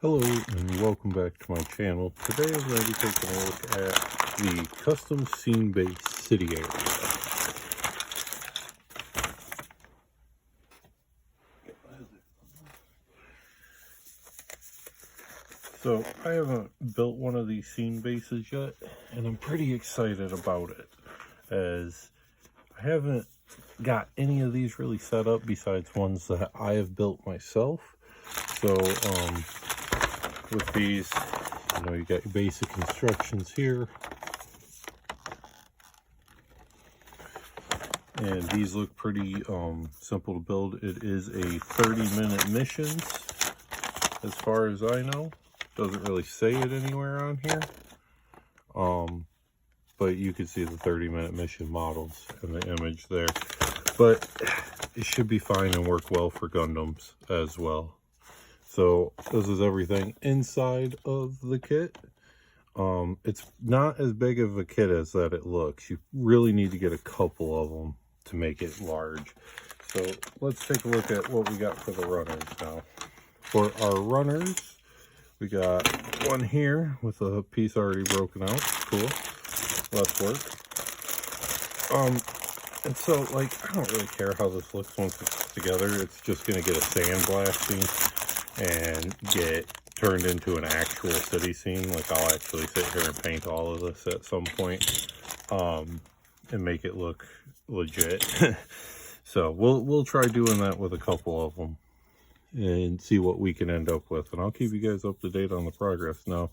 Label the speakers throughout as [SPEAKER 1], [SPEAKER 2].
[SPEAKER 1] Hello and welcome back to my channel. Today I'm going to be taking a look at the custom scene base city area. So I haven't built one of these scene bases yet, and I'm pretty excited about it, as I haven't got any of these really set up besides ones that I have built myself. So with these, you got your basic instructions here, and these look pretty simple to build. It is a 30-minute missions as far as I know. Doesn't really say it anywhere on here, but you can see the 30-minute mission models in the image there. But it should be fine and work well for Gundams as well. So this is everything inside of the kit. It's not as big of a kit as that it looks. You really need to get a couple of them to make it large. So let's take a look at what we got for the runners now. For our runners, we got one here with a piece already broken out. Cool. Less work. And so, I don't really care how this looks once it's together. It's just going to get a sandblasting and get turned into an actual city scene. I'll actually sit here and paint all of this at some point, and make it look legit. So we'll try doing that with a couple of them and see what we can end up with, and I'll keep you guys up to date on the progress. Now,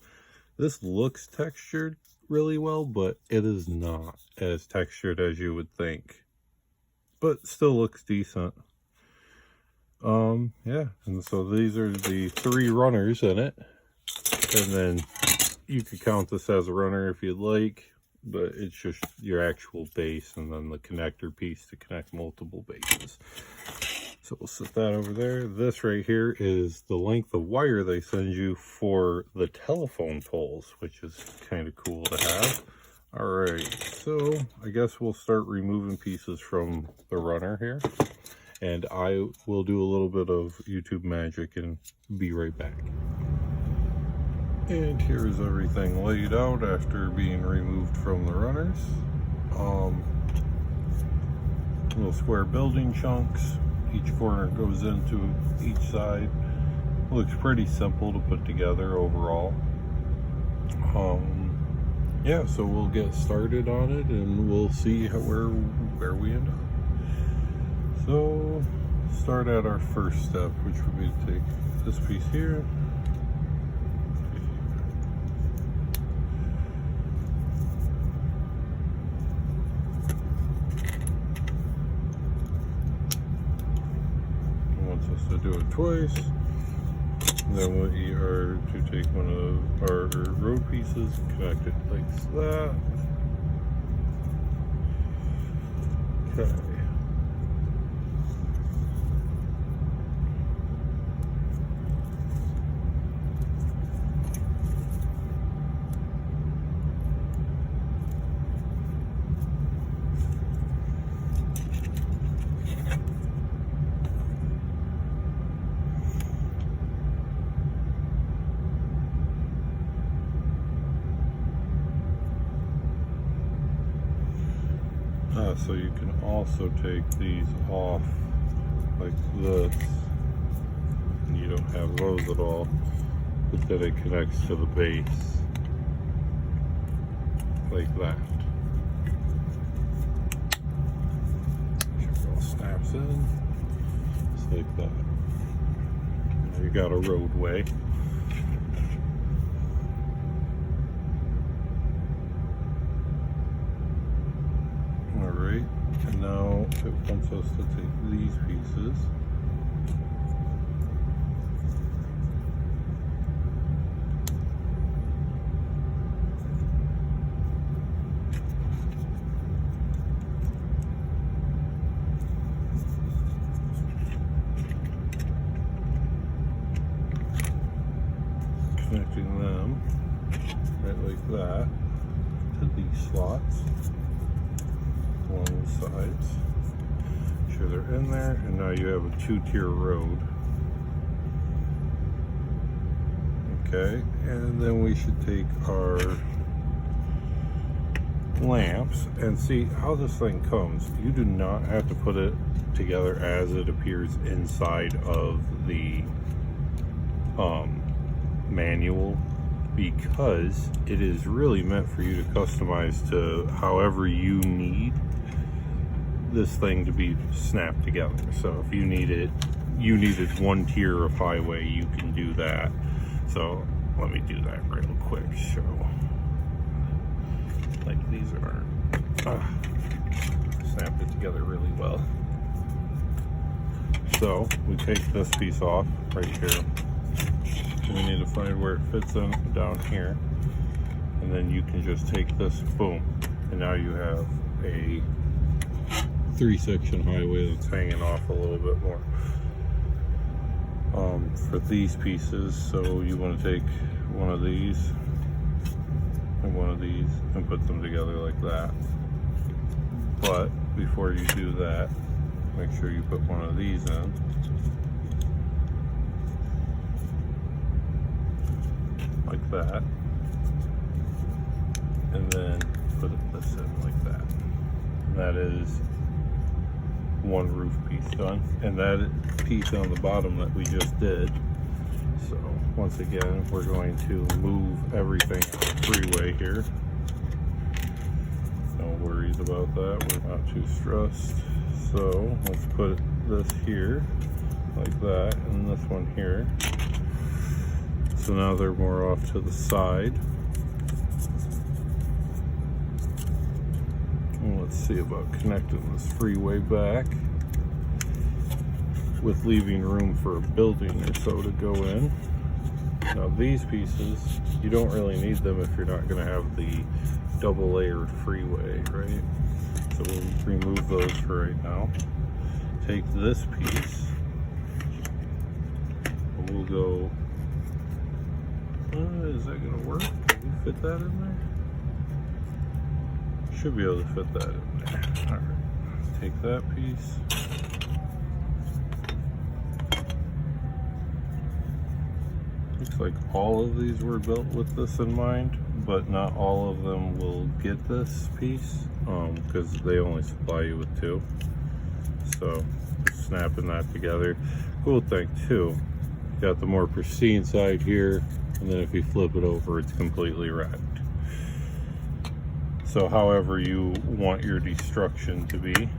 [SPEAKER 1] this looks textured really well, but it is not as textured as you would think, but still looks decent. Yeah, and so these are the 3 runners in it, and then you could count this as a runner if you'd like, but it's just your actual base and then the connector piece to connect multiple bases. So we'll set that over there. This right here is the length of wire they send you for the telephone poles, which is kind of cool to have. All right, so I guess we'll start removing pieces from the runner here, and I will do a little bit of YouTube magic and be right back. And here's everything laid out after being removed from the runners. Little square building chunks. Each corner goes into each side. Looks pretty simple to put together overall. Yeah, so we'll get started on it and we'll see where we end up. So start at our first step, which would be to take this piece here. To do it twice. Then we are to take one of our road pieces, connect it like that. Okay. So you can also take these off like this, and you don't have those at all, but then it connects to the base like that. It all snaps in just like that. Now you got a roadway. And now it wants us to take these pieces connecting them right like that to these slots along the sides. Make sure they're in there, and now you have a 2-tier road. Okay, and then we should take our lamps and see how this thing comes. You do not have to put it together as it appears inside of the manual, because it is really meant for you to customize to however you need this thing to be snapped together. So if you needed one tier of highway, you can do that. So let me do that real quick. So like these are snapped it together really well. So we take this piece off right here. We need to find where it fits in down here, and then you can just take this, boom, and now you have a 3-section highway that's hanging off a little bit more. For these pieces, so you want to take one of these and one of these and put them together like that. But before you do that, make sure you put one of these in. Like that. And then put this in like that. And that is one roof piece done. And that piece on the bottom that we just did. So once again, we're going to move everything on the freeway here. No worries about that. We're not too stressed. So let's put this here like that, and this one here. So now they're more off to the side. And let's see about connecting this freeway back with leaving room for a building or so to go in. Now these pieces, you don't really need them if you're not going to have the double layered freeway, right? So we'll remove those for right now. Take this piece and we'll go, is that going to work? Can we fit that in there? Should be able to fit that in there. All right, take that piece. Looks like all of these were built with this in mind, but not all of them will get this piece because they only supply you with 2. So snapping that together. Cool thing too, you got the more pristine side here, and then if you flip it over, it's completely wrapped. So however you want your destruction to be.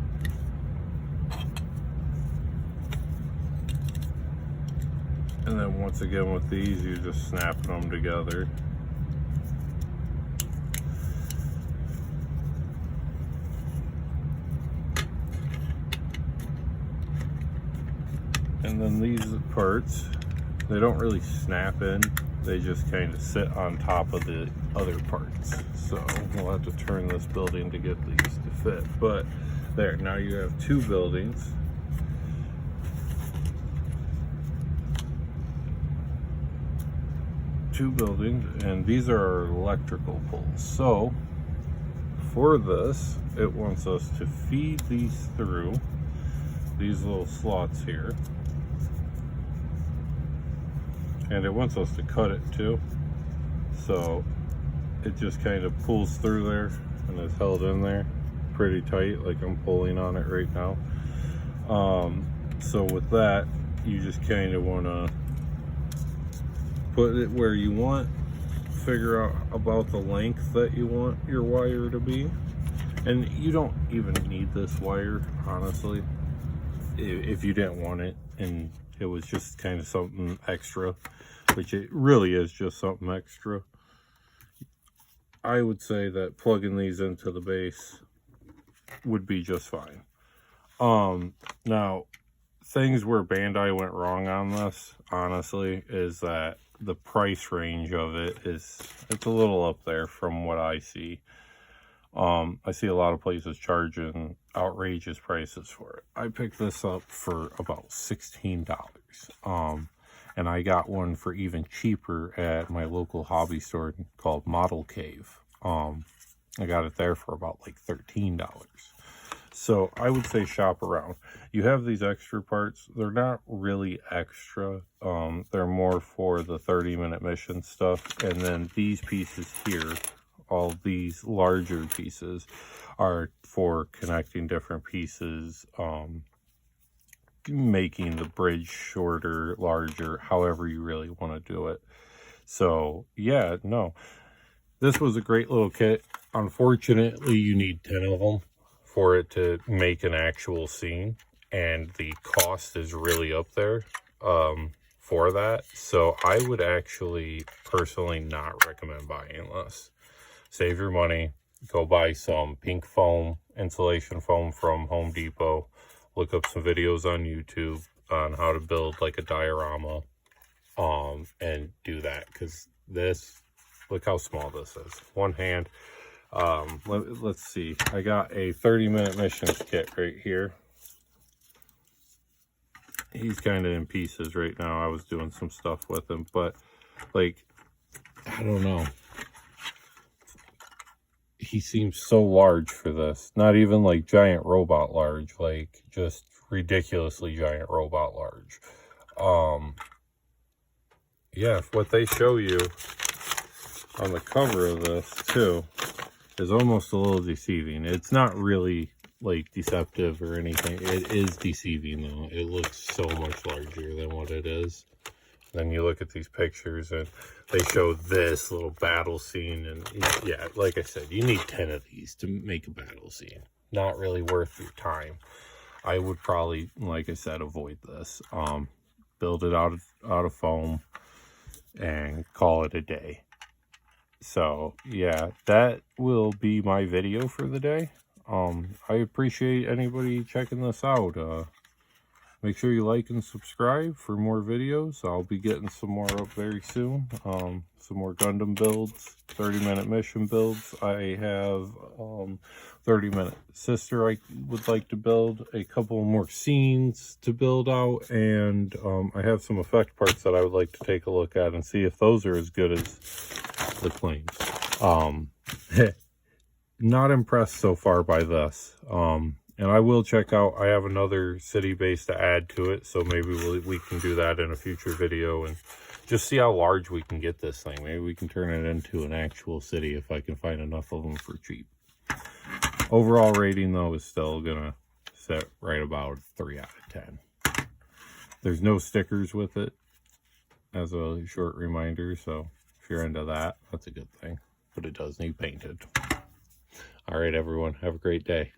[SPEAKER 1] And then once again with these, you're just snapping them together. And then these parts, they don't really snap in, they just kind of sit on top of the other parts. So we'll have to turn this building to get these to fit. But there, now you have 2 buildings. And these are our electrical poles. So for this, it wants us to feed these through these little slots here, and it wants us to cut it too, so it just kind of pulls through there and is held in there pretty tight, like I'm pulling on it right now. So with that, you just kind of want to put it where you want, figure out about the length that you want your wire to be. And you don't even need this wire, honestly, if you didn't want it and it was just kind of something extra, which it really is just something extra. I would say that plugging these into the base would be just fine. Now, things where Bandai went wrong on this, honestly, is that the price range of it's a little up there from what I see. I see a lot of places charging outrageous prices for it. I picked this up for about $16. And I got one for even cheaper at my local hobby store called Model Cave. I got it there for about like $13. So I would say shop around. You have these extra parts. They're not really extra. They're more for the 30-minute mission stuff. And then these pieces here, all these larger pieces, are for connecting different pieces, making the bridge shorter, larger, however you really want to do it. So yeah, no, this was a great little kit. Unfortunately, you need 10 of them for it to make an actual scene, and the cost is really up there for that. So I would actually personally not recommend buying this. Save your money, go buy some pink foam, insulation foam from Home Depot. Look up some videos on YouTube on how to build like a diorama, and do that, because this, look how small this is. One hand. Let's see. I got a 30-minute missions kit right here. He's kind of in pieces right now. I was doing some stuff with him, but like, I don't know. He seems so large for this. Not even like giant robot large, like just ridiculously giant robot large. Yeah, what they show you on the cover of this too is almost a little deceiving. It's not really like deceptive or anything. It is deceiving though. It looks so much larger than what it is. Then you look at these pictures and they show this little battle scene, and yeah, like I said, you need 10 of these to make a battle scene. Not really worth your time. I would probably, like I said, avoid this. Build it out of foam and call it a day. So yeah, that will be my video for the day. I appreciate anybody checking this out. Make sure you like and subscribe for more videos. I'll be getting some more up very soon. Some more Gundam builds, 30-minute mission builds. I have 30-minute sister I would like to build, a couple more scenes to build out, and I have some effect parts that I would like to take a look at and see if those are as good as the planes. Not impressed so far by this. And I will check out, I have another city base to add to it, so maybe we can do that in a future video and just see how large we can get this thing. Maybe we can turn it into an actual city if I can find enough of them for cheap. Overall rating, though, is still going to set right about 3 out of 10. There's no stickers with it, as a short reminder, so if you're into that, that's a good thing. But it does need painted. All right, everyone, have a great day.